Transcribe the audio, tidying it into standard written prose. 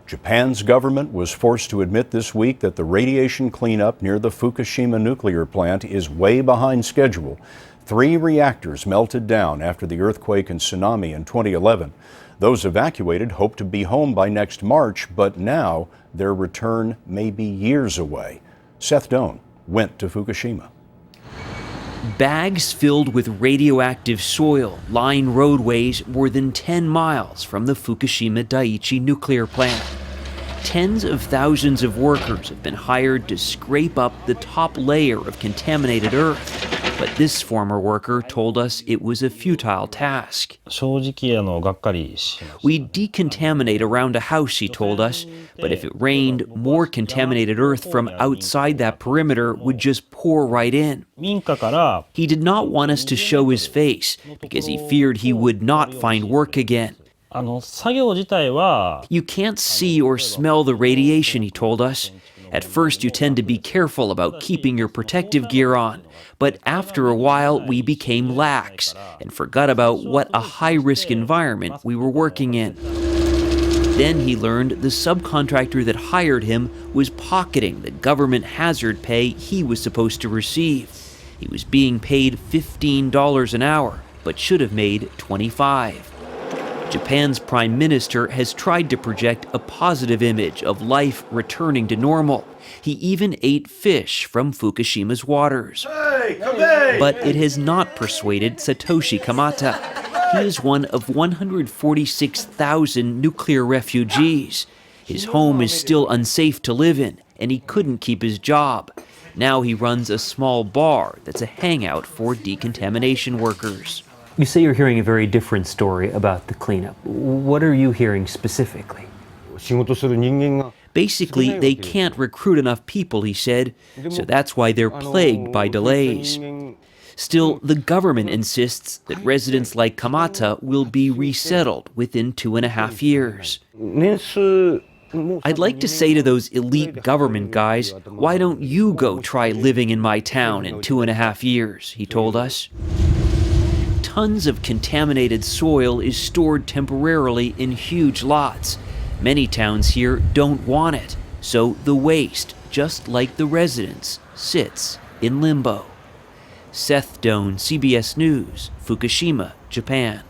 Japan's government was forced to admit this week that the radiation cleanup near the Fukushima nuclear plant is way behind schedule. 3 reactors melted down after the earthquake and tsunami in 2011. Those evacuated hope to be home by next March, but now their return may be years away. Seth Doane went to Fukushima. Bags filled with radioactive soil line roadways more than 10 miles from the Fukushima Daiichi nuclear plant. Tens of thousands of workers have been hired to scrape up the top layer of contaminated earth. But this former worker told us it was a futile task. We decontaminate around a house, he told us, but if it rained, more contaminated earth from outside that perimeter would just pour right in. He did not want us to show his face because he feared he would not find work again. You can't see or smell the radiation, he told us. At first, you tend to be careful about keeping your protective gear on, but after a while, we became lax and forgot about what a high-risk environment we were working in. Then he learned the subcontractor that hired him was pocketing the government hazard pay he was supposed to receive. He was being paid $15 an hour, but should have made $25. Japan's prime minister has tried to project a positive image of life returning to normal. He even ate fish from Fukushima's waters. But it has not persuaded Satoshi Kamata. He is one of 146,000 nuclear refugees. His home is still unsafe to live in, and he couldn't keep his job. Now he runs a small bar that's a hangout for decontamination workers. You say you're hearing a very different story about the cleanup. What are you hearing specifically? Basically, they can't recruit enough people, he said, so that's why they're plagued by delays. Still, the government insists that residents like Kamata will be resettled within 2.5 years. I'd like to say to those elite government guys, why don't you go try living in my town in 2.5 years, he told us. Tons of contaminated soil is stored temporarily in huge lots. Many towns here don't want it, so the waste, just like the residents, sits in limbo. Seth Doane, CBS News, Fukushima, Japan.